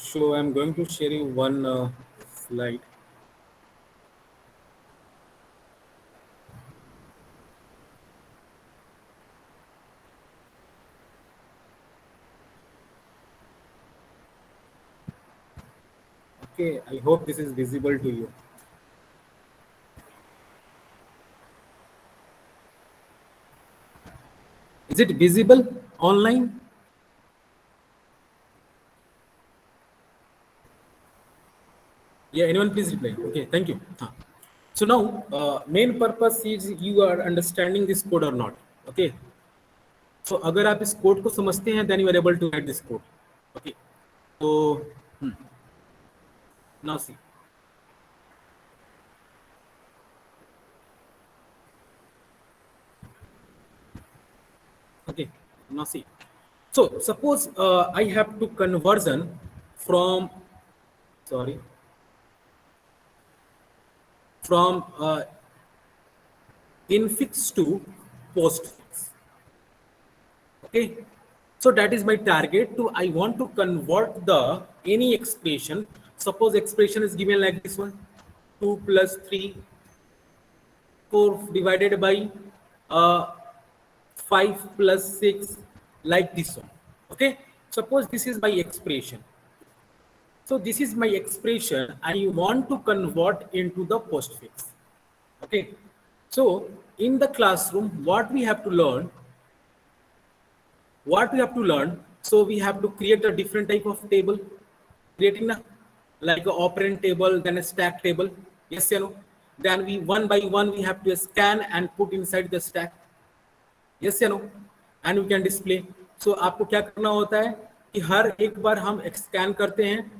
So I'm going to share you one slide. Okay, I hope this is visible to you. Is it visible online? Yeah, anyone please reply. Okay, thank you. So now, main purpose is you are understanding this code or not. Okay, so अगर आप इस code को समझते हैं, then you are able to write this code. Okay, so now see. Okay, now see. So suppose I have to conversion from sorry from infix to postfix. Okay, so that is my target. To I want to convert the any expression. Suppose expression is given like this one: 2 plus 3, 4 divided by uh, 5 plus 6, like this one. Okay, suppose this is my expression. So this is my expression. I want to convert into the postfix. Okay. So in the classroom, what we have to learn, so we have to create a different type of table, creating like a operand table, then a stack table. Yes, you know. Then we one by one we have to scan and put inside the stack. Yes or no and we can display. So आपको क्या करना होता है कि हर एक बार हम scan करते हैं,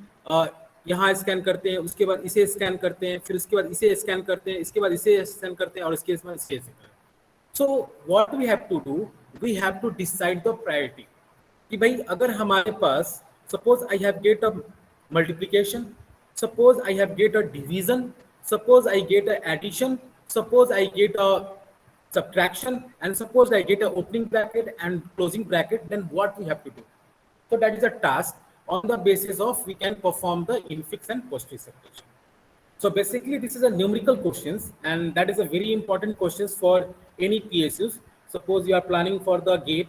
यहाँ स्कैन करते हैं, उसके बाद इसे स्कैन करते हैं, फिर उसके बाद इसे स्कैन करते हैं, इसके बाद इसे स्कैन करते हैं और इसके बाद इसे. So what we have to do, we have to decide the priority कि भाई अगर हमारे पास suppose I have get a multiplication, suppose I have get a division, suppose I get a addition, suppose I get a subtraction, and suppose I get a opening bracket and closing bracket, then what we have to do? So that is a task on the basis of we can perform the infix and postfix separation. So basically this is a numerical questions, and that is a very important questions for any PSUs. Suppose you are planning for the gate,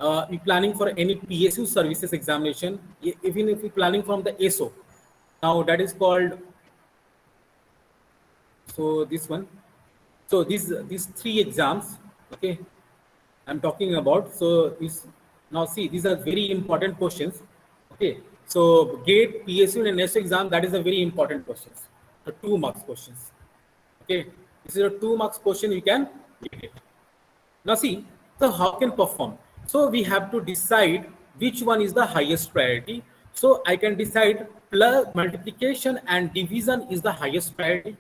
you're planning for any PSU services examination, even if you're planning from the ASO. Now that is called, so this one. So these three exams, okay, I'm talking about. So this, now see, these are very important questions. Okay, so GATE, PSU, and NSO exam, that is a very important questions. The 2 marks questions. Okay, this is a 2 marks question you can get it. Now see, so how can perform? So we have to decide which one is the highest priority. So I can decide plus multiplication and division is the highest priority.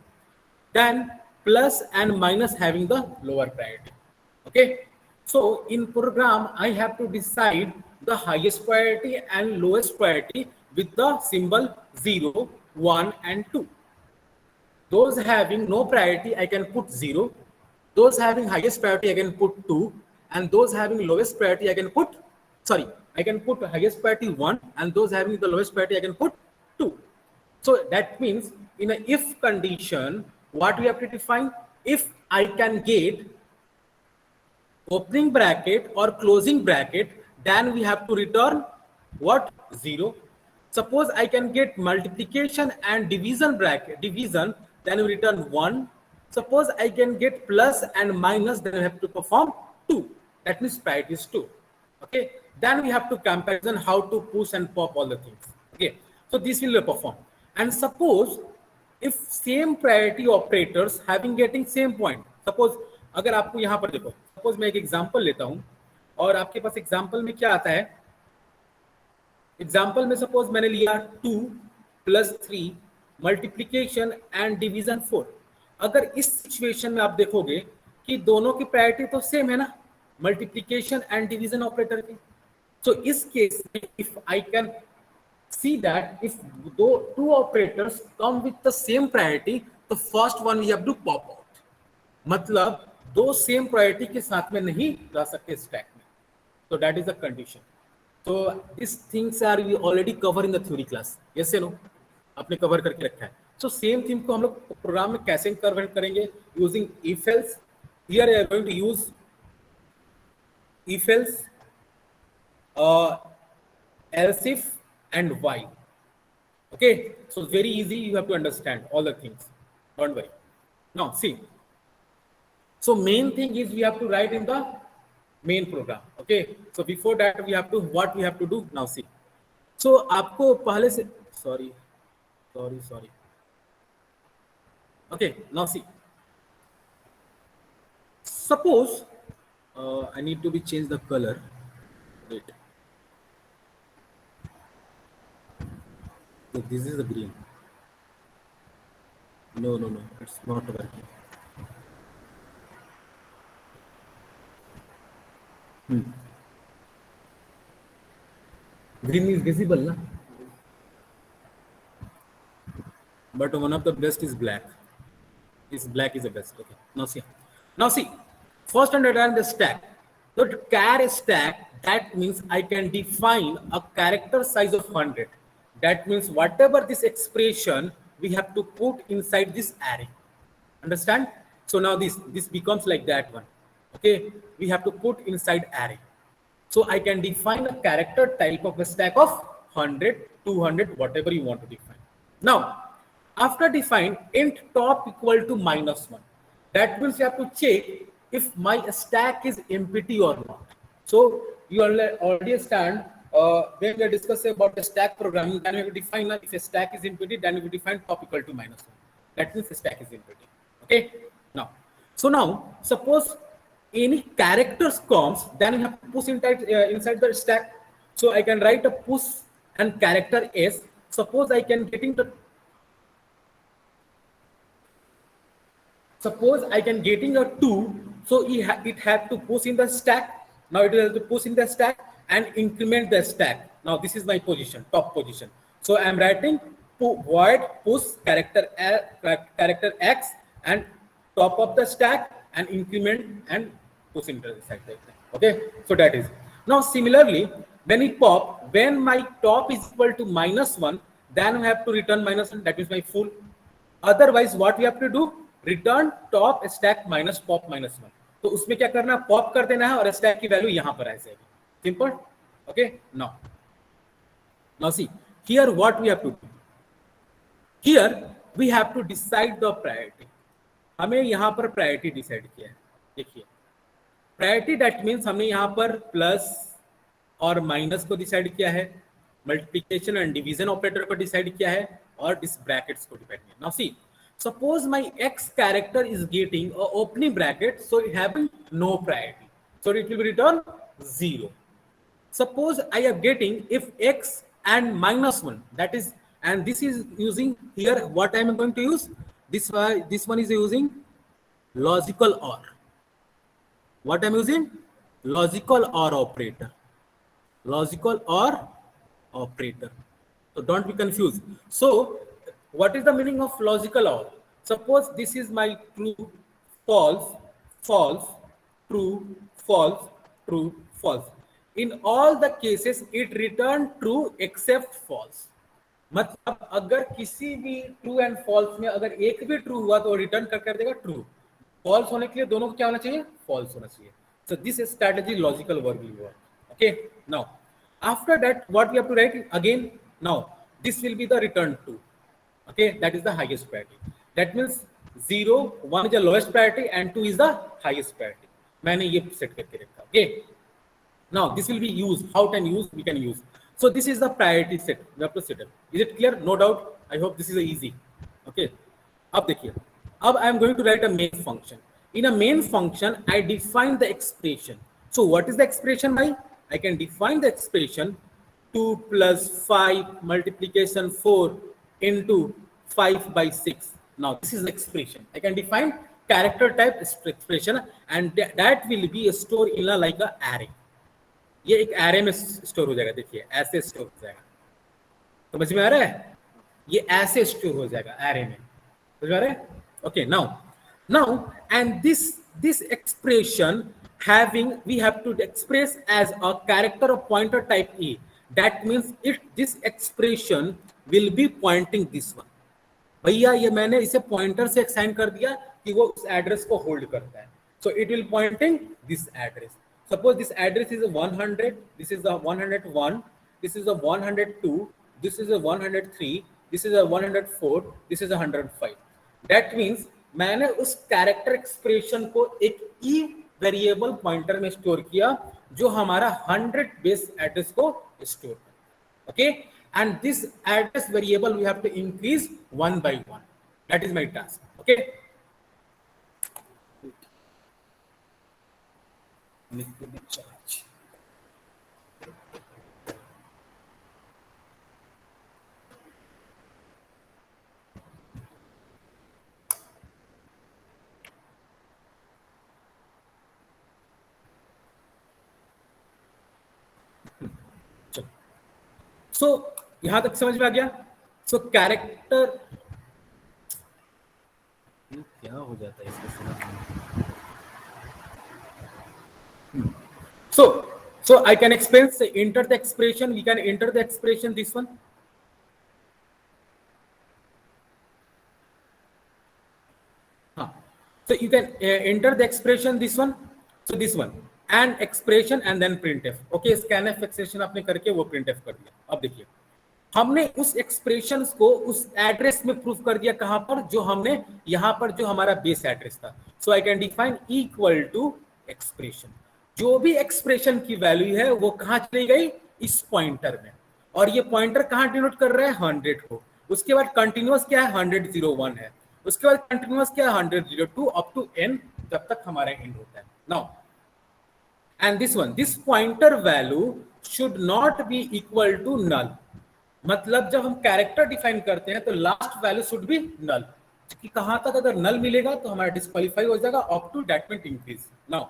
Then plus and minus having the lower priority. Okay. So in program, I have to decide the highest priority and lowest priority with the symbol 0, 1, and 2. Those having no priority, I can put 0. Those having highest priority, I can put 2. And those having lowest priority, I can put, I can put highest priority 1. And those having the lowest priority, I can put 2. So that means in a if condition, what we have to define? If I can get opening bracket or closing bracket, then we have to return what? 0. Suppose I can get multiplication and division bracket, then we return 1. Suppose I can get plus and minus, then we have to perform 2. That means priority is 2. Okay. Then we have to comparison how to push and pop all the things. Okay. So this will perform. And suppose if same priority operators having getting same point, suppose अगर आपको यहाँ पर देखो, suppose मैं एक example लेता हूँ और आपके पास एग्जांपल में क्या आता है, एग्जांपल में सपोज मैंने लिया 2 plus 3 मल्टीप्लीकेशन एंड डिवीजन 4. अगर इस सिचुएशन में आप देखोगे कि दोनों की प्रायोरिटी तो सेम है ना, मल्टीप्लीकेशन एंड डिवीजन ऑपरेटर की. सो इस केस में if I can see that if two operators come with the same priority, the first one we have to pop out. मतलब दो सेम प्रायोरिटी के साथ में नहीं रह सकते स्टैक में. So that is the condition. So these things are we already cover in the theory class. Yes or no? आपने कवर करके रखा है. So same thing को हम लोग प्रोग्राम में कैसे कन्वर्ट करेंगे? Using if else. Here I am going to use if else, else if, and while. Okay, so very easy. You have to understand all the things. Don't worry. Now see. So main thing is we have to write in the main program. Okay, so before that we have to what we have to do now. See, so आपको पहले से sorry. Okay, now see. Suppose I need to be change the color. Wait. So this is the green. No, it's not working. Green is visible, na? But one of the best is black. This black is the best. Okay. Now see. First understand the stack. So char stack, that means I can define a character size of 100. That means whatever this expression we have to put inside this array. Understand? So now this becomes like that one. Okay, we have to put inside array. So I can define a character type of a stack of 100, 200, whatever you want to define. Now, after define int top equal to -1. That means you have to check if my stack is empty or not. So you already understand when we are discussing about the stack programming, then we have to define if a stack is empty, then we will define top equal to -1. That means the stack is empty. Okay. Now, suppose any characters comes, then you have to push inside the stack. So I can write a push and character s. Suppose I can getting a 2, so it had to push in the stack. Now it will have to push in the stack and increment the stack. Now this is my position, top position. So I am writing void push character x and top of the stack and increment and push into the stack. Okay, so that is. Now similarly, when my top is equal to -1, then we have to return -1. That is my full. Otherwise, what we have to do? Return top stack minus pop -1. तो उसमें क्या करना, pop कर देना है और stack की value यहां पर आ जाएगी. Simple. Okay. Now see, here what we have to do? Here we have to decide the priority. हमें यहां पर प्रायोरिटी डिसाइड किया है. देखिए, प्रायोरिटी दैट मीन्स हमने यहां पर प्लस और माइनस को डिसाइड किया है, मल्टीप्लिकेशन एंड डिवीजन ऑपरेटर को डिसाइड किया है और दिस ब्रैकेट्स को डिसाइड किया. Now see, suppose my x character is getting a opening bracket, so it having no priority, so it will return 0. Suppose I am getting if x and -1, that is, and this is using here what I am going to use, this one is using logical OR. What I'm using? Logical OR operator. So don't be confused. So what is the meaning of logical OR? Suppose this is my true, false, false, true, false, true, false. In all the cases, it return true except false. मतलब अगर किसी भी true and false में अगर एक भी true हुआ तो रिटर्न कर देगा ट्रू. फॉल्स होने के लिए दोनों को क्या होना चाहिए? फॉल्स होना चाहिए. So this is strategy logical OR will work. Okay. Now, after that, what we have to write again? Now, this will be the return true. Okay, that is the highest priority. That means 0, 1 is the lowest priority and 2 is the highest priority. मैंने ये set करके रखा. Okay. Now this will be used. How can use? We can use. So this is the priority set. We have to set up. Is it clear? No doubt. I hope this is easy. Okay. अब देखिए. अब I am going to write a main function. In a main function, I define the expression. So what is the expression, by? I can define the expression 2 plus 5 multiplication 4 into 5 by 6. Now this is the expression. I can define character type expression and that will be stored in like a array. ये एक array में store हो जाएगा. देखिए ऐसे store हो जाएगा. समझ में आ रहा है? ये ऐसे स्टोर हो जाएगा array में. समझ में आ रहा है? Okay. Now and this expression having, we have to express as a character of pointer type E. That means it, this expression will be pointing this one. भैया ये मैंने इसे पॉइंटर से असाइन कर दिया कि वो उस एड्रेस को होल्ड करता है. So it will pointing this address. Suppose this address is a 100, this is a 101, this is a 102, this is a 103, this is a 104, this is a 105. That means मैंने उस कैरेक्टर एक्सप्रेशन को एक ई variable pointer में store किया जो हमारा 100 base address को store कर. Okay, and this address variable we have to increase one by one. That is my task. Okay, charge. So यहां तक समझ में आ गया. सो कैरेक्टर क्या हो जाता है इसको समझ में. So I can explain, say, enter the expression, we can enter the expression this one. So you can enter the expression this one. So this one and expression and then printf. Okay, scanf expression आपने करके वो printf कर दिया. अब देखिए हमने उस expression को उस एड्रेस में प्रूफ कर दिया. कहां पर? जो हमने यहां पर जो हमारा बेस एड्रेस था. So I can define equal to expression. जो भी एक्सप्रेशन की वैल्यू है वो कहां चली गई? इस पॉइंटर में. और ये पॉइंटर कहां डिनोट कर रहा है? 100 को. उसके बाद कंटिन्यूअस क्या है? 100-01 है. उसके बाद कंटिन्यूअस क्या है? 100-02 अप टू n, जब तक हमारा एंड होता है. Now and this one, this pointer value should not be equal to null. मतलब जब हम कैरेक्टर डिफाइन करते हैं तो last value should be null. कि कहां तक अगर नल मिलेगा तो हमारा डिस्क्वालीफाई हो जाएगा up to that mean increase. Now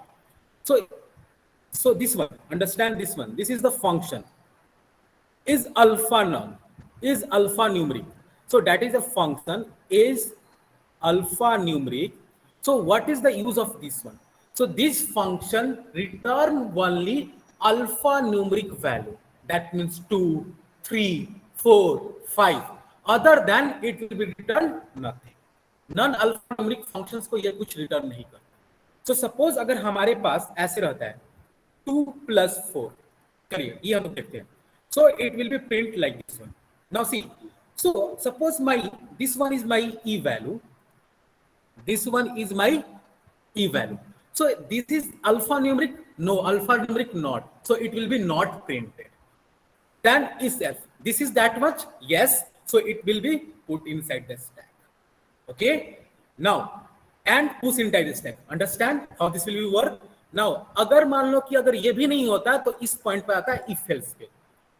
so this one, understand this one, this is the function. Is alpha null, is alpha numeric. So that is a function, is alpha numeric. So what is the use of this one? So this function return only alpha numeric value. That means 2, 3, 4, 5. Other than it will be returned nothing. Non alphanumeric functions को ये कुछ return नहीं करता. So suppose अगर हमारे पास ऐसे रहता है 2 + 4. चलिए ये हम देखते हैं. सो it will be print like this one. Now see, so suppose my this one is my E value, this one is my e value. So this is alphanumeric? No, alphanumeric not. So it will be not printed. Then is f. This is that much? Yes. So it will be put inside the stack. Okay. Now and push inside the stack. Understand how this will be work? Now अगर मान लो कि अगर ये भी नहीं होता तो इस पॉइंट पे आता है if else पे.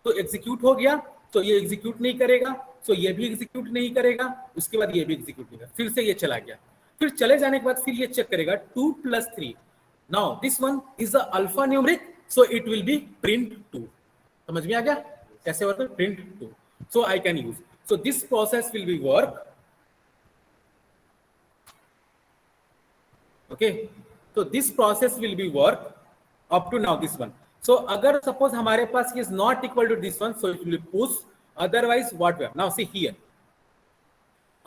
तो एग्जीक्यूट हो गया तो ये एग्जीक्यूट नहीं करेगा. तो ये भी एग्जीक्यूट नहीं करेगा. उसके बाद ये भी एग्जीक्यूट नहीं करेगा. फिर से ये चला गया. फिर चले जाने के बाद फिर ये चेक करेगा 2 + 3. Now this one is the alphanumeric, so it will be print 2. समझ में आ गया कैसे work? Print 2. So I can use. So this process will be work. Okay, तो this process will be work up to now this one. So अगर suppose हमारे पास is not equal to this one, so it will be push. Otherwise what we have now see here.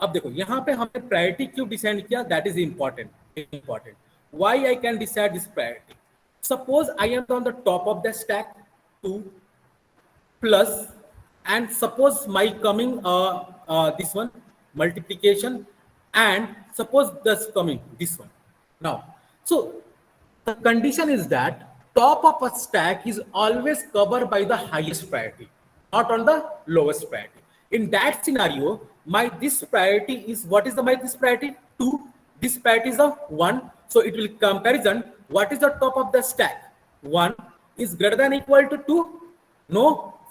अब देखो यहां पे हमने priority क्यों decide किया? That is important. Why I can decide this priority? Suppose I am on the top of the stack 2 plus and suppose my coming this one multiplication and suppose this coming this one. Now so the condition is that top of a stack is always covered by the highest priority, not on the lowest priority. In that scenario, this priority is, what is the this priority? 2. This priority is of 1. So it will comparison. What is the top of the stack? 1 is greater than equal to 2. No,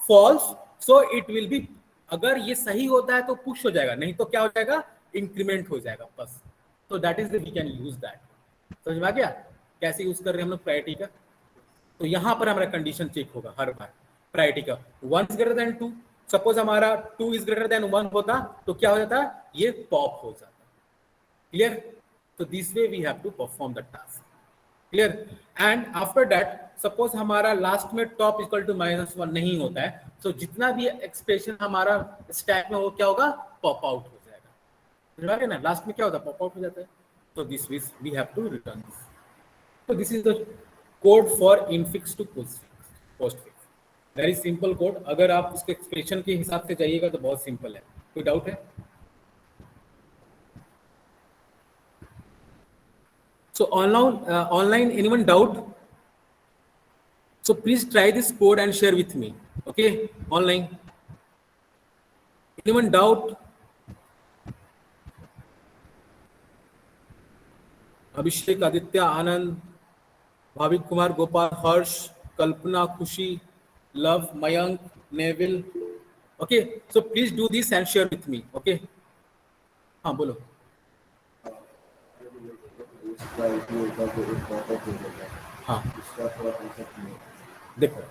false. So it will be, अगर ये सही होता है तो push हो जाएगा, नहीं तो क्या हो जाएगा? इंक्रीमेंट हो जाएगा बस. तो that is we can use that. समझ में आ गया कैसे यूज कर रहे हैं हम लोग प्रायोरिटी का? तो यहां पर हमारा कंडीशन चेक होगा हर बार प्रायोरिटी का. 1 इज ग्रेटर देन 2. सपोज हमारा 2 इज ग्रेटर देन 1 होता तो क्या हो जाता? ये पॉप हो जाता. क्लियर? तो this way we have to perform the task. Clear. And after that suppose हमारा लास्ट में टॉप इक्वल टू -1 नहीं होता है, तो जितना भी एक्सप्रेशन हमारा स्टैक में वो क्या होगा, पॉप आउट हो जाएगा, समझ गए ना, लास्ट में क्या होता है, पॉप आउट हो जाता है। तो this we have to return this. तो this is the code for infix to postfix, very simple code. अगर आप उसके एक्सप्रेशन के हिसाब से जाइएगा तो बहुत सिंपल है। कोई डाउट है? So online, anyone doubt? So please try this code and share with me. Okay, online. Anyone doubt? Abhishek, Aditya, Anand, Bhavik Kumar, Gopal, Harsh, Kalpana, Khushi, Love, Mayank, Neville. Okay, so please do this and share with me. Okay. हाँ बोलो। हाँ देखो,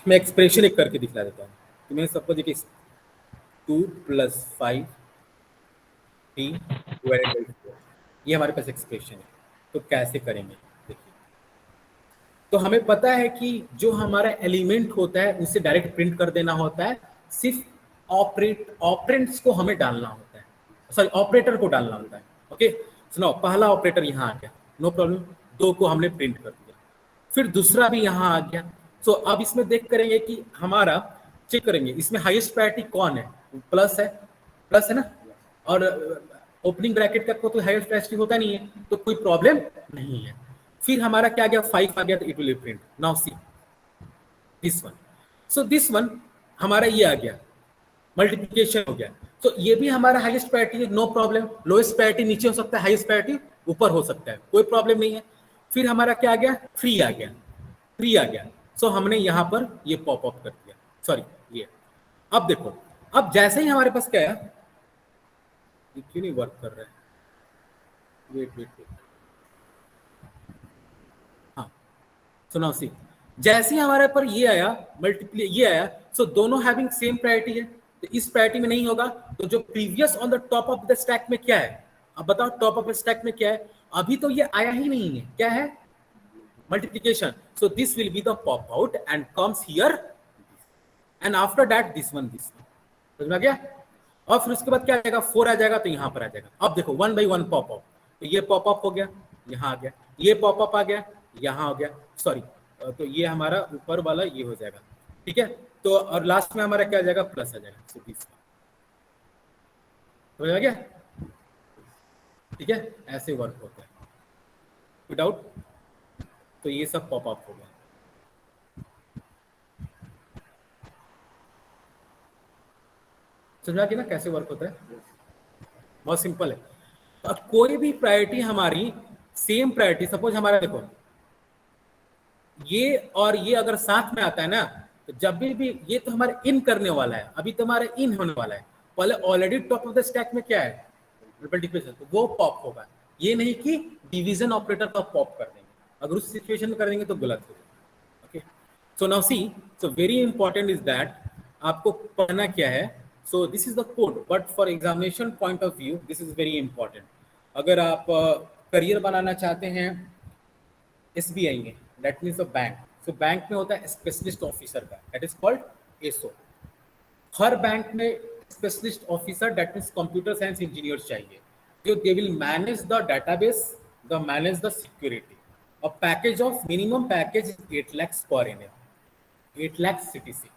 मैं expression एक करके दिखला देता हूँ। तो मैं सबको देखिए 2 + 5 t डिवाइडेड बाई 4, ये हमारे पास एक्सप्रेशन है। तो कैसे करेंगे देखिए। तो हमें पता है कि जो हमारा एलिमेंट होता है उसे डायरेक्ट प्रिंट कर देना होता है, सिर्फ ऑपरेंट्स को हमें डालना होता है, सॉरी ऑपरेटर को डालना होता है। ओके, सुनो, पहला ऑपरेटर यहाँ आ गया, नो प्रॉब्लम, 2 को हमने प्रिंट कर दिया। फिर दूसरा भी यहाँ आ गया। तो अब इसमें देख करेंगे कि हमारा चेक करेंगे इसमें हाईएस्ट प्रायोरिटी कौन है, प्लस है ना, और ओपनिंग ब्रैकेट का को तो हाईएस्ट प्रायोरिटी होता नहीं है, तो कोई प्रॉब्लम नहीं है। फिर हमारा क्या आ गया, 5 आ गया, तो it will print. Now see this one. So this one हमारा ये आ गया, मल्टीप्लिकेशन हो गया। तो ये भी हमारा हाईएस्ट प्रायोरिटी है, नो प्रॉब्लम। लोएस्ट प्रायोरिटी नीचे हो सकता है, हाईएस्ट प्रायोरिटी ऊपर हो सकता है, कोई प्रॉब्लम नहीं है। फिर हमारा क्या आ गया, 3 आ गया। सो हमने यहाँ पर ये पॉप अप कर दिया, सॉरी ये। अब देखो, अब जैसे ही हमारे पास क्या है, ये क्यों नहीं वर्क कर रहा है, वेट। हाँ सुनाओ सी, जैसे ही हमारे पर ये आया, मल्टीप्ली ये आया, सो दोनों हैविंग सेम प्रायोरिटी है, तो इस प्रायोरिटी में नहीं होगा। तो जो previous on the top of the stack में क्या है, अब बताओ टॉप ऑफ द स्टैक में क्या है, अभी तो ये आया ही नहीं है, क्या है, multiplication. So this will be the pop out and comes here, and after that this one. समझ में आ गया? और फिर उसके बाद क्या आएगा, 4 आ जाएगा, तो यहाँ पर आ जाएगा। अब देखो 1 by 1 पॉप अप, तो ये पॉप अप हो गया, यहाँ आ गया, ये पॉप अप आ गया, यहाँ हो गया, सॉरी, तो ये हमारा ऊपर वाला ये हो जाएगा, ठीक है। तो और लास्ट में हमारा क्या आ जाएगा, प्लस आ जाएगा। So this, समझ में आ गया? ठीक है, ऐसे वर्क होता है, विदाउट। तो ये सब पॉप अप हो गया। समझा कि ना कैसे वर्क होता है, बहुत सिंपल है। अब कोई भी प्रायोरिटी हमारी सेम प्रायोरिटी, सपोज हमारा देखो ये और ये अगर साथ में आता है ना, तो जब भी ये तो हमारे इन करने वाला है, अभी तो हमारा इन होने वाला है, पहले already top of the stack में क्या है, मल्टीप्लिकेशन, तो वो पॉप होगा। ये नहीं कि डिवीजन ऑपरेटर का पॉप कर देंगे, अगर उस सिचुएशन में कर देंगे तो गलत हो जाएगा। Okay, so now see, so very important is that आपको पढ़ना क्या है। So this is the code, but for examination point of view this is very important. अगर आप करियर बनाना चाहते हैं एसबीआई में, that means a bank, so bank में होता है स्पेशलिस्ट ऑफिसर का, दैट इज कॉल्ड एसओ। हर बैंक में specialist officer, that means computer science engineer चाहिए, जो they will manage the database, the manage the security. A package of minimum package is 8 lakh per annum, 8 lakh CTC.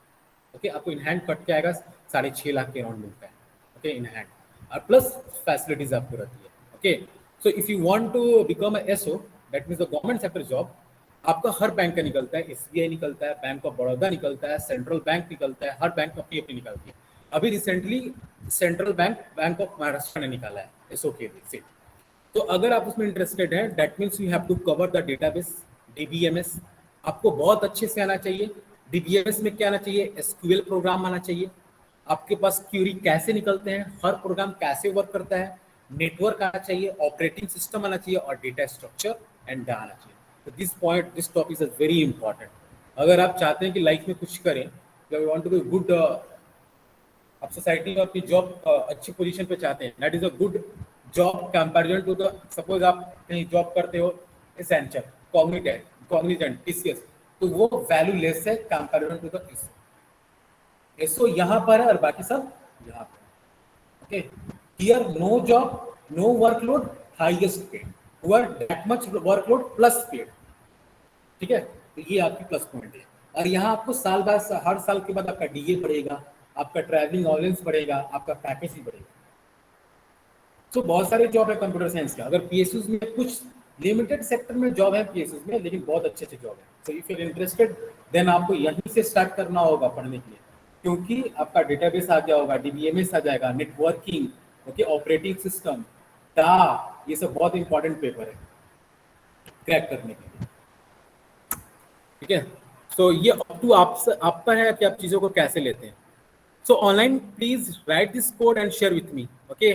Okay, आपको in hand cut के आएगा 6.5 लाख के around मिलता है, okay, in hand, और plus facilities आपको रहती है। Okay, so if you want to become a SO, that means the government sector job, आपका हर बैंक का निकलता है, एसबीआई निकलता है, बैंक ऑफ बड़ौदा निकलता है, सेंट्रल बैंक निकलता है, हर बैंक अपनी अपनी निकलती है। अभी recently central bank of Maharashtra ने निकाला है एसओ के लिए। तो अगर आप उसमें इंटरेस्टेड हैं, that means you have to cover the database, DBMS आपको बहुत अच्छे से आना चाहिए। डीबीएमएस में क्या आना चाहिए, एसक्यूएल प्रोग्राम आना चाहिए, आपके पास क्यूरी कैसे निकलते हैं, हर प्रोग्राम कैसे वर्क करता है, नेटवर्क आना चाहिए, ऑपरेटिंग सिस्टम आना चाहिए, और डेटा स्ट्रक्चर एंड आना चाहिए। तो this topic is very important. अगर आप चाहते हैं कि लाइफ में कुछ करें, you want to be good, आप सोसाइटी में अपनी जॉब अच्छी पोजीशन पे चाहते हैं, that is a good job comparison to the, suppose आप कहीं जॉब करते हो एसेंशियल, कॉग्निटेंट, कॉग्निजेंट, टीसीएस, तो वो वैल्यू लेस है comparison to the SO. SO यहाँ पर है और बाकी सब यहाँ पर। Okay, here no job, no workload, highest paid, हुआ that much workload plus paid. ठीक है, तो ये आपकी प्लस पॉइंट है। और यहाँ आपको साल बाद, हर साल के बाद आपका डीए बढ़ेगा, आपका ट्रैवलिंग ऑलेंस बढ़ेगा, आपका पैकेज भी बढ़ेगा। तो बहुत सारे जॉब है कंप्यूटर साइंस का। अगर पीएसयूज में कुछ लिमिटेड सेक्टर में जॉब है पीएसयूज में, लेकिन बहुत अच्छे अच्छे जॉब है। So if you are interested then आपको यहीं से स्टार्ट करना होगा पढ़ने के लिए, क्योंकि आपका डेटाबेस आ गया होगा, डीबीएमएस आ जाएगा, नेटवर्किंग, ओके, ऑपरेटिंग सिस्टम, टा, ये सब बहुत इंपॉर्टेंट पेपर है क्रैक करने के लिए। ठीक है, सो ये अप टू आपका है कि आप चीज़ों को कैसे लेते हैं। सो online please right this code and share with me. Okay,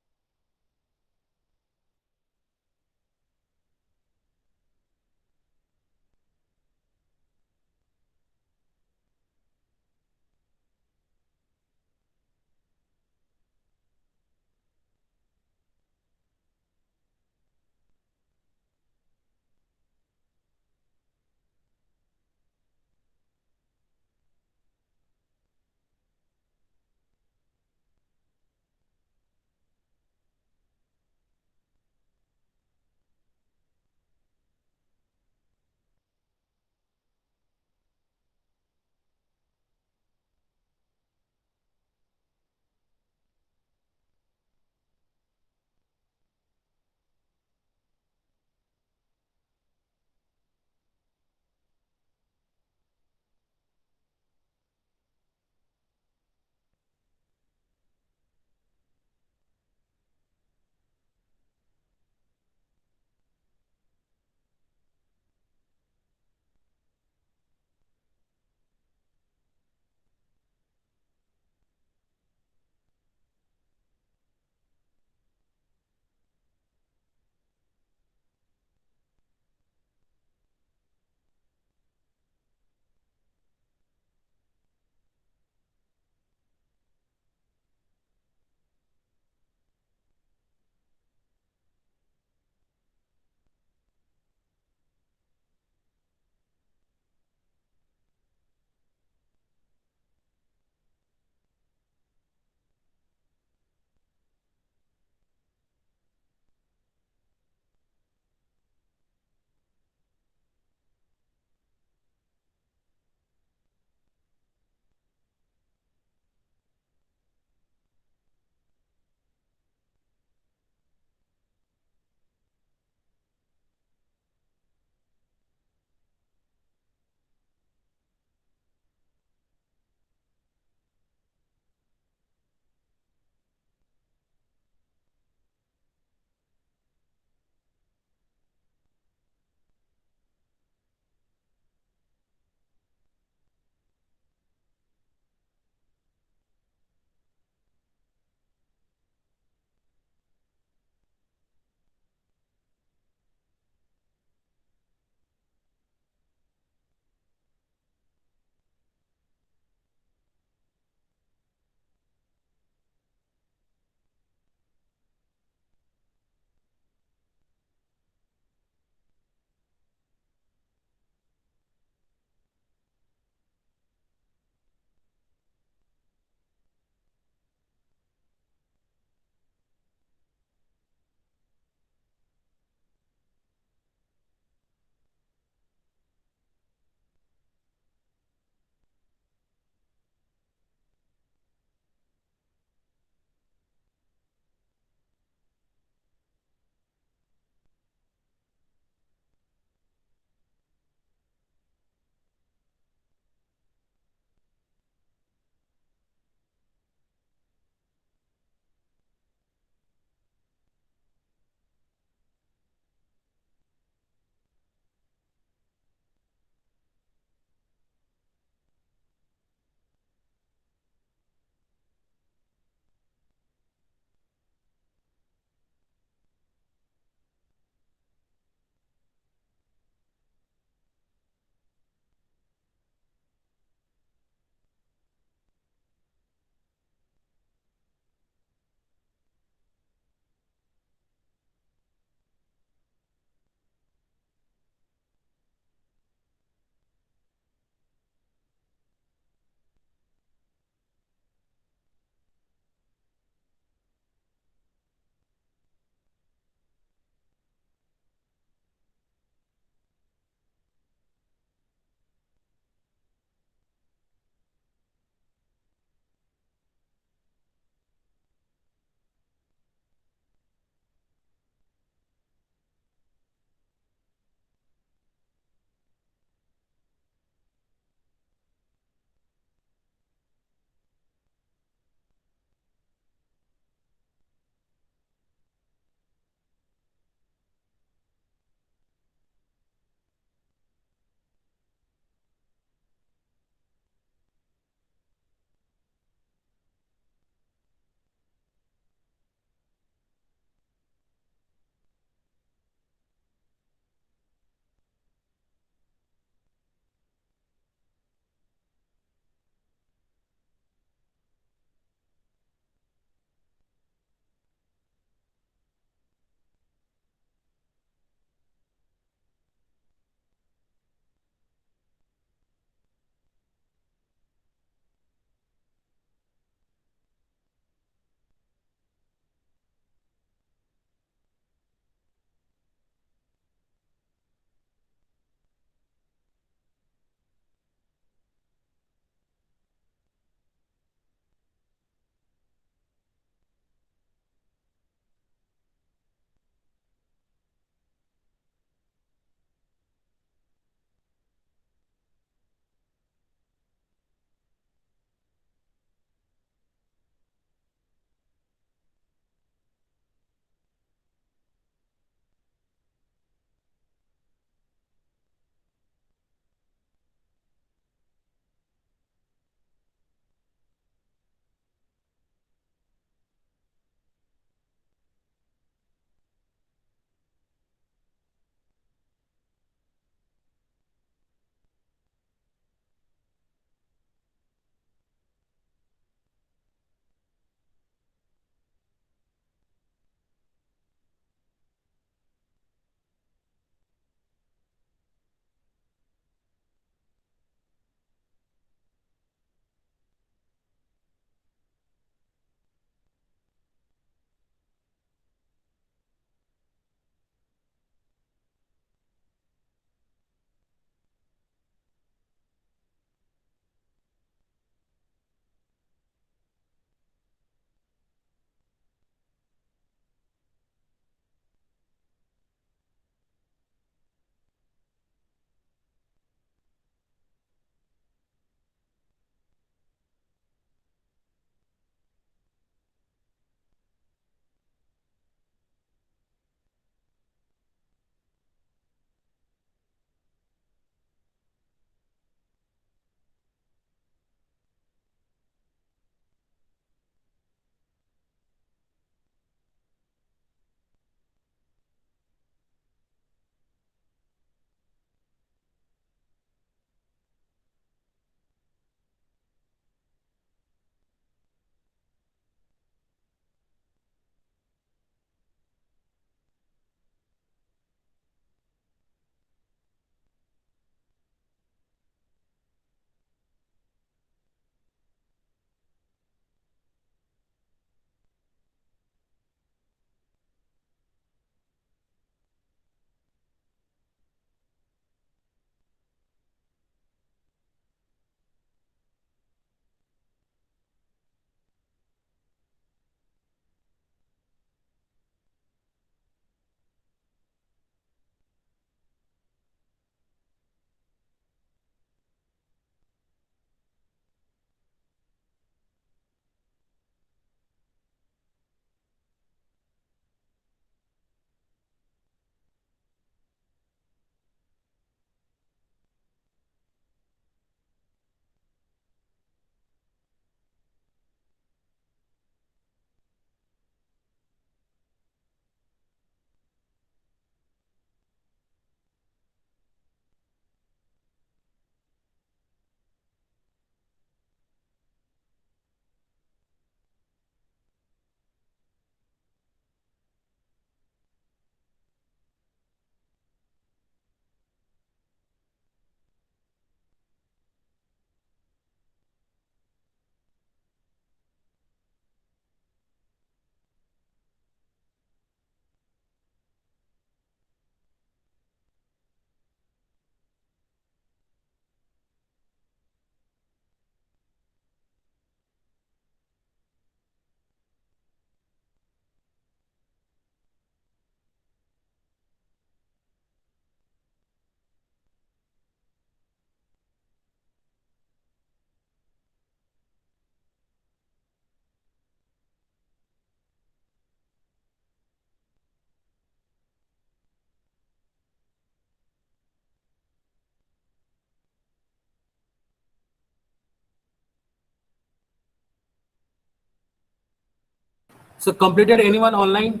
So completed anyone online?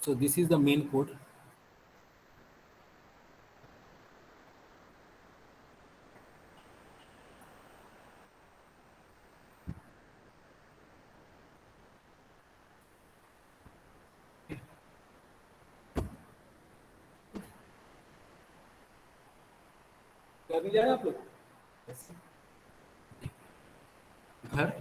So this is the main code. क्या मिल जाएगा आप लोग घर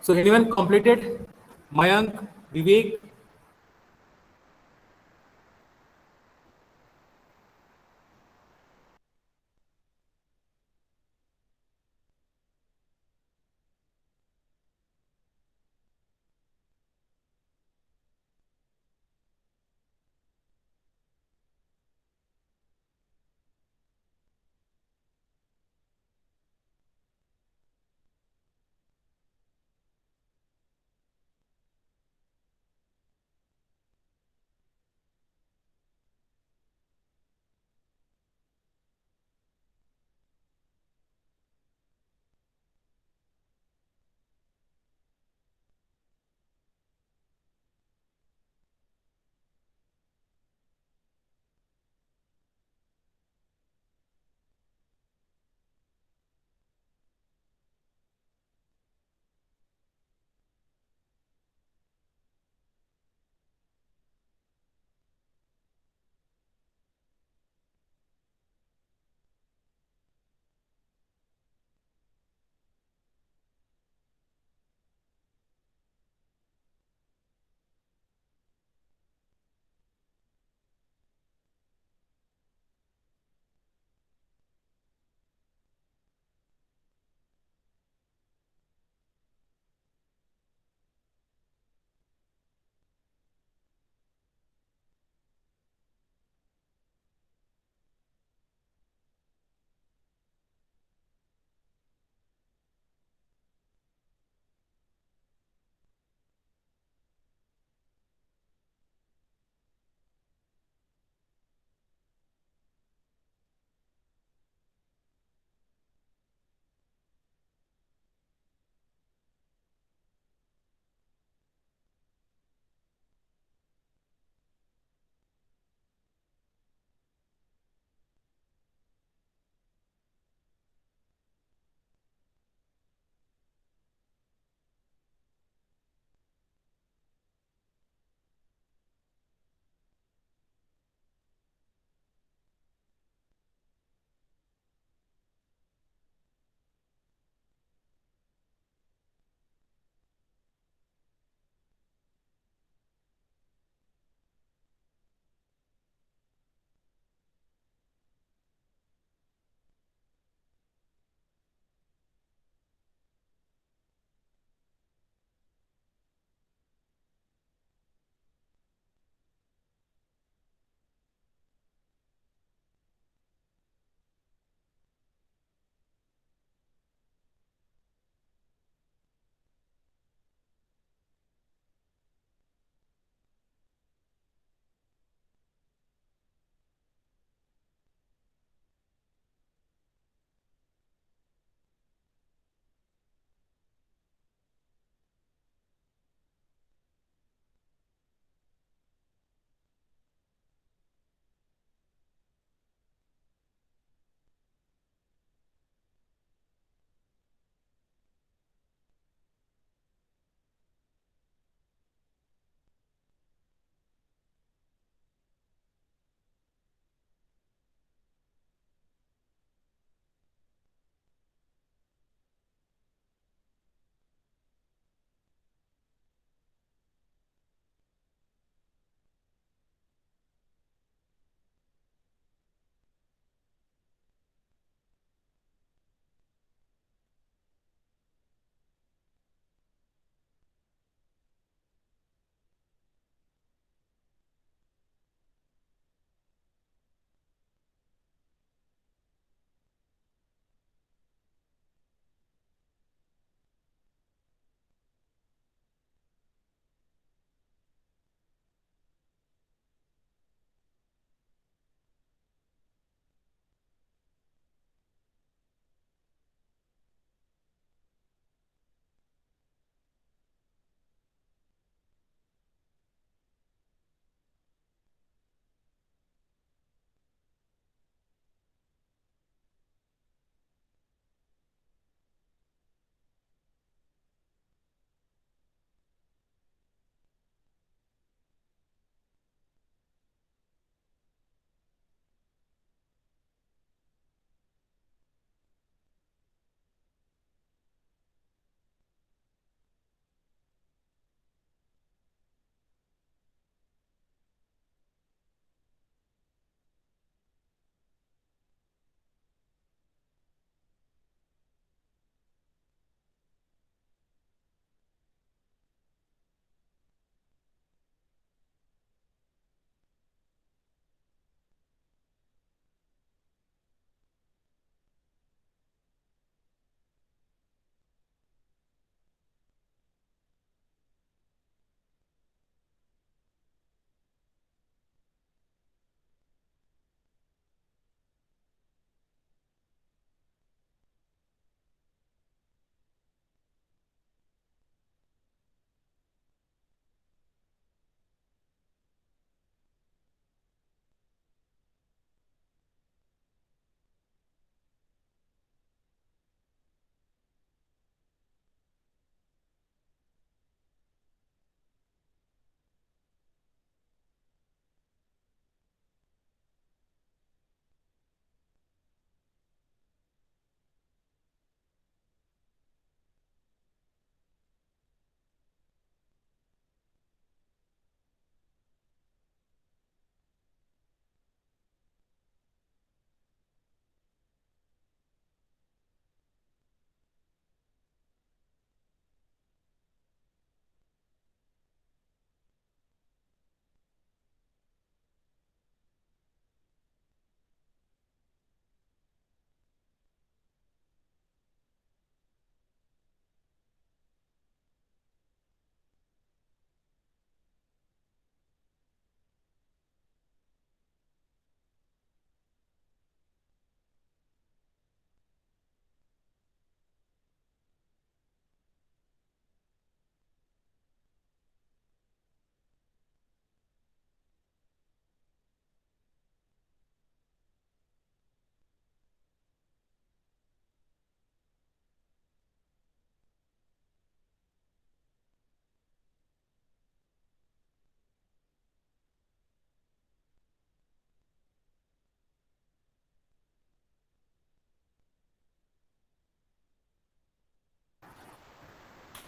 So anyone completed? Mayank, Vivek?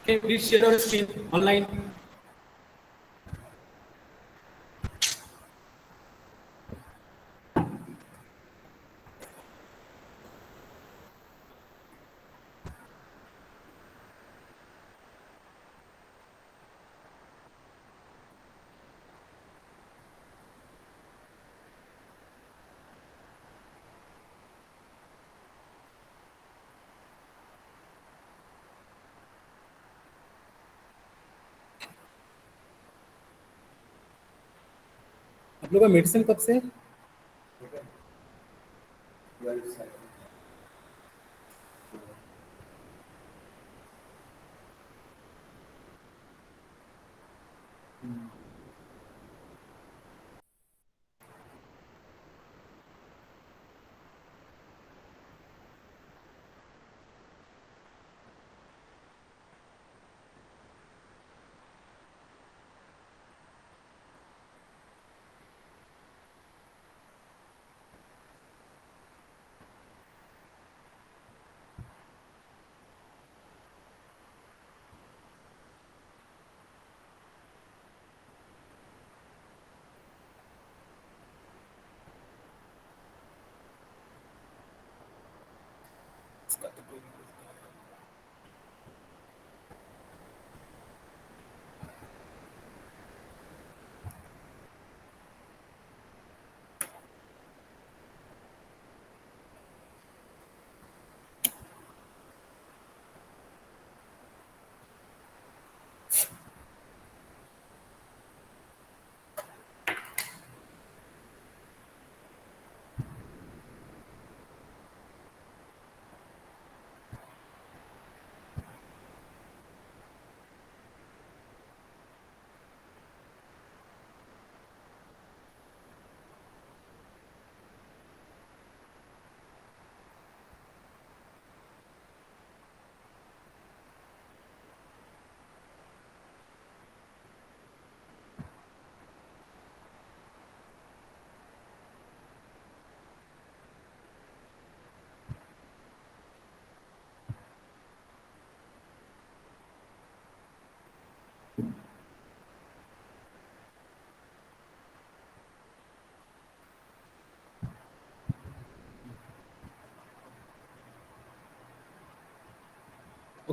Can you please share your screen online? आप लोग का medicine कब से है?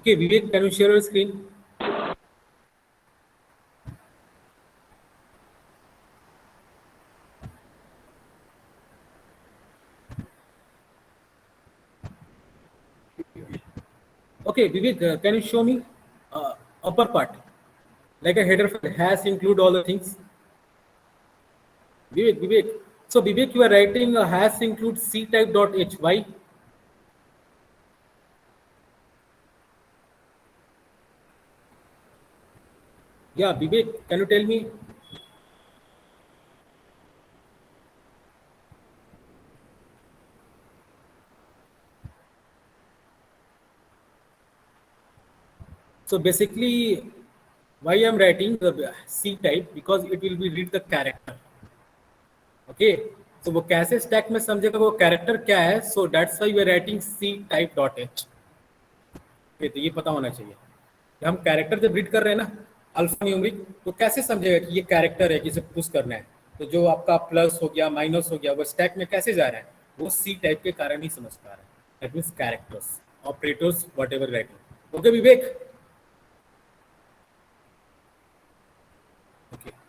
Okay, Vivek, can you share your screen? Okay, Vivek, can you show me upper part? Like a header file has include all the things. Vivek. So Vivek, you are writing has include c type dot h. Why? Yeah, Vivek, can you tell me? So basically, why I'm writing the C type because it will be read the character. Okay. So वो कैसे stack में समझेगा वो character क्या है so that's why we are writing ctype dot h. तो ये पता होना चाहिए कि हम कैरेक्टर जब रीड कर रहे हैं ना अल्फा न्यूमरिक तो कैसे समझेगा कि ये कैरेक्टर है कि इसे पुश करना है. तो जो आपका प्लस हो गया माइनस हो गया वो स्टैक में कैसे जा रहा है वो सी टाइप के कारण ही समझ पा रहा है. That means characters operators what ever writing. Okay Vivek. Okay.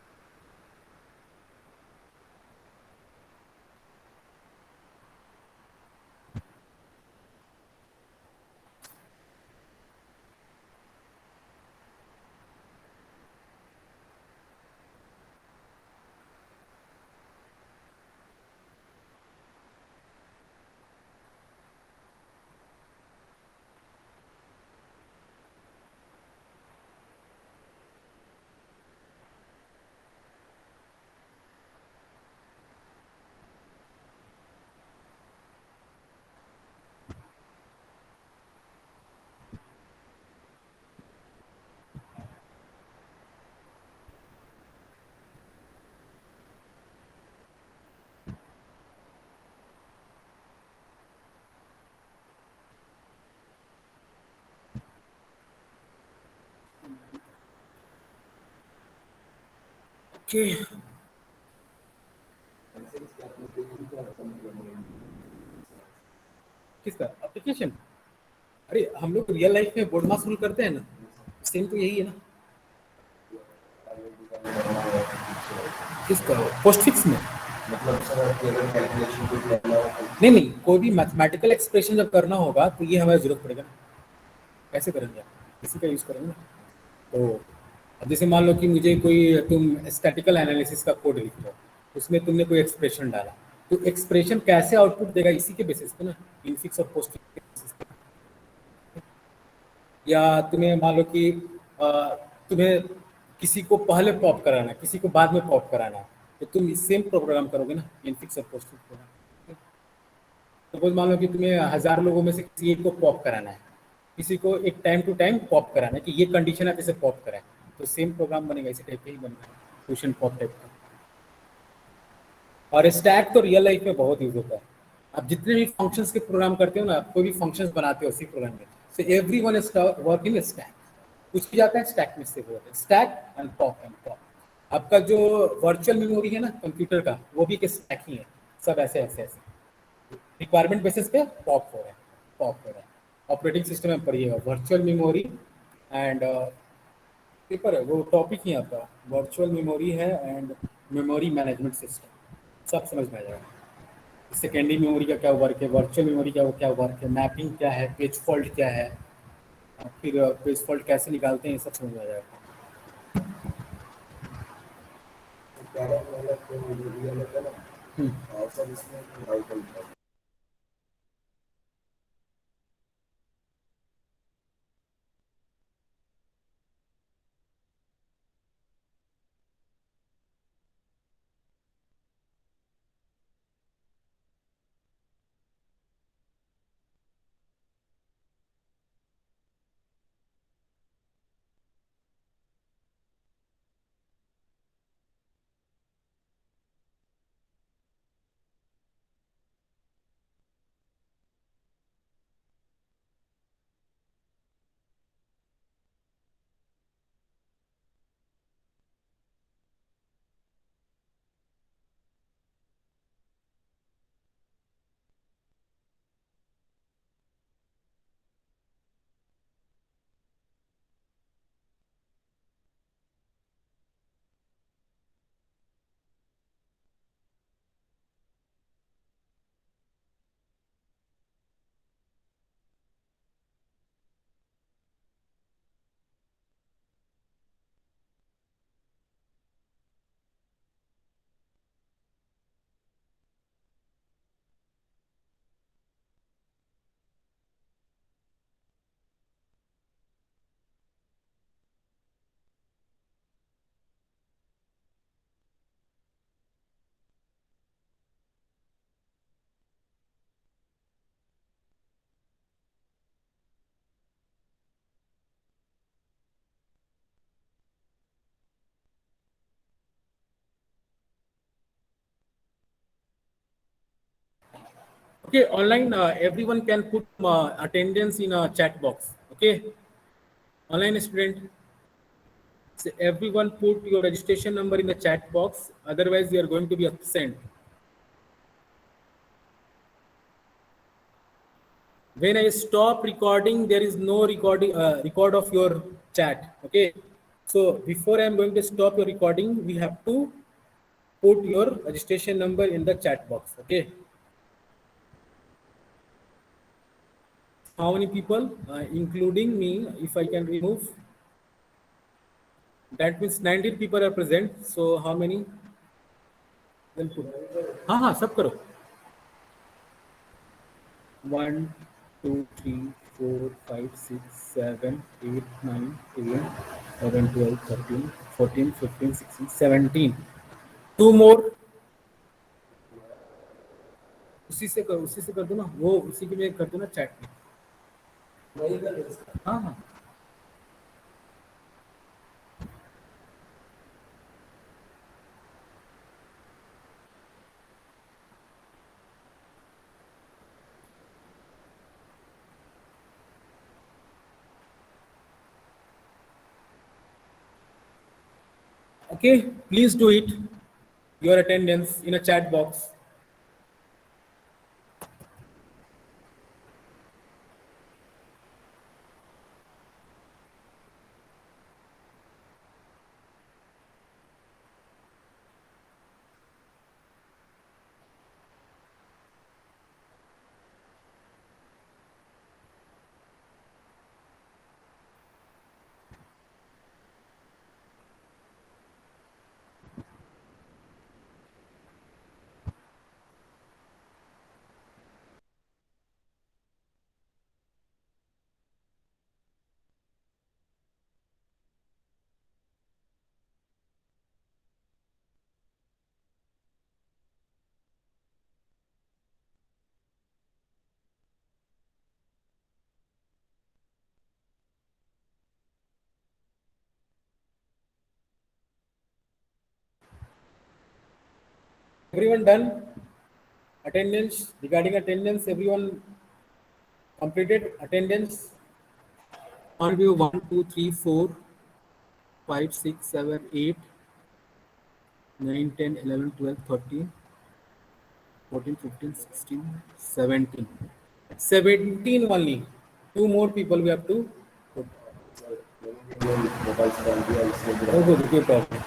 Okay, किसका एप्लीकेशन? अरे हम लोग रियल लाइफ में बोर्ड मास रूल करते हैं ना, सेम तो यही है ना। किसका? पोस्ट फिक्स में? नहीं नहीं, कोई भी मैथमेटिकल एक्सप्रेशन जब करना होगा तो ये हमें जरूरत पड़ेगा ना। कैसे करेंगे आप? इसी का यूज करेंगे ना। तो अब जैसे मान लो कि मुझे कोई, तुम स्टैटिकल एनालिसिस का कोड लिख दो, उसमें तुमने कोई एक्सप्रेशन डाला, तो एक्सप्रेशन कैसे आउटपुट देगा इसी के बेसिस पे ना, इनफिक्स और पोस्ट फिक्स के बेसिस पे। या तुम्हें मान लो कि अ, तुम्हें किसी को पहले पॉप कराना है, किसी को बाद में पॉप कराना है, तो तुम सेम प्रोग्राम करोगे ना, इनफिक्स और पोस्ट फिक्स प्रोग्राम। सपोज मान लो कि तुम्हें 1000 लोगों में से किसी एक को पॉप कराना है, किसी को एक टाइम टू टाइम पॉप कराना है कि ये कंडीशन है जैसे पॉप कराए, तो सेम प्रोग्राम बनेगा, इसी टाइप का ही बनेगा, क्वेश्चन पॉप टाइप का। और स्टैक तो रियल लाइफ में बहुत यूज होता है। आप जितने भी फंक्शंस के प्रोग्राम करते हो ना, कोई भी फंक्शंस बनाते हो उसी प्रोग्राम में, so every one is work in stack. कुछ भी जाता है स्टैक में से, होता है स्टैक एंड पॉप। आपका जो वर्चुअल मेमोरी है ना कंप्यूटर का, वो भी एक स्टैक ही है। सब ऐसे ऐसे ऐसे रिक्वायरमेंट बेसिस पे पॉप हो रहा है, पॉप हो रहा है। ऑपरेटिंग सिस्टम में पढ़िएगा वर्चुअल मेमोरी एंड पेपर है, वो टॉपिक ही आपका वर्चुअल मेमोरी है एंड मेमोरी मैनेजमेंट सिस्टम, सब समझ में आ जाएगा। सेकेंडरी मेमोरी का क्या वर्क है, वर्चुअल मेमोरी का वो क्या वर्क है, मैपिंग क्या है, पेज फॉल्ट क्या है, और फिर पेज फॉल्ट कैसे निकालते हैं, ये सब समझ में आ जाएगा। हम्म। Okay, online, everyone can put attendance in a chat box. Okay, online student, so everyone put your registration number in the chat box. Otherwise, you are going to be absent. When I stop recording, there is no recording record of your chat. Okay, so before I am going to stop your recording, we have to put your registration number in the chat box. Okay, how many people, including me, if I can remove? That means 19 people are present. So how many? Then put. हाँ हाँ सब करो। 1 2 3 4 5 6 7 8 9 10 11 12 13 14 15 16 17। To मोर। उसी से करो, उसी से कर दो ना, वो उसी के लिए कर दो ना चैट में। हाँ हाँ। Okay, please do it. Your attendance in a chat box. Everyone done? Attendance, regarding attendance, everyone completed attendance? On view 1, 2, 3, 4, 5, 6, 7, 8, 9, 10, 11, 12, 13, 14, 15, 16, 17. 17 only. Two more people we have to put. Oh, good, okay, problem.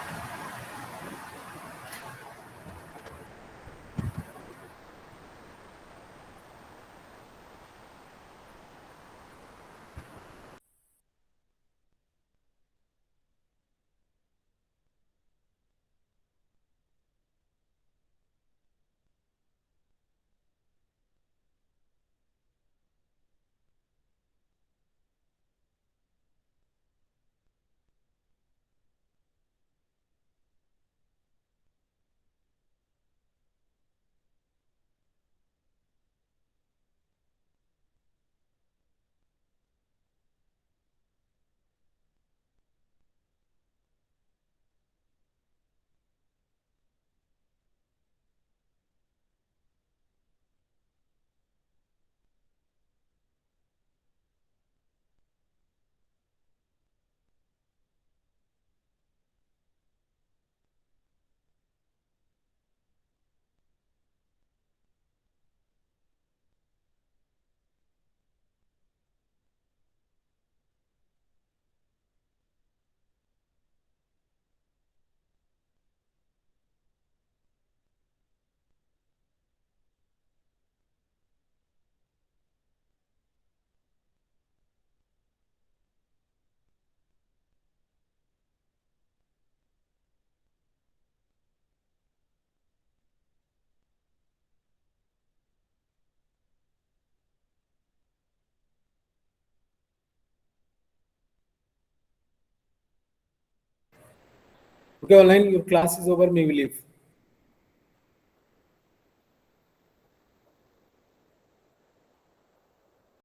Okay, online, your class is over, may we leave.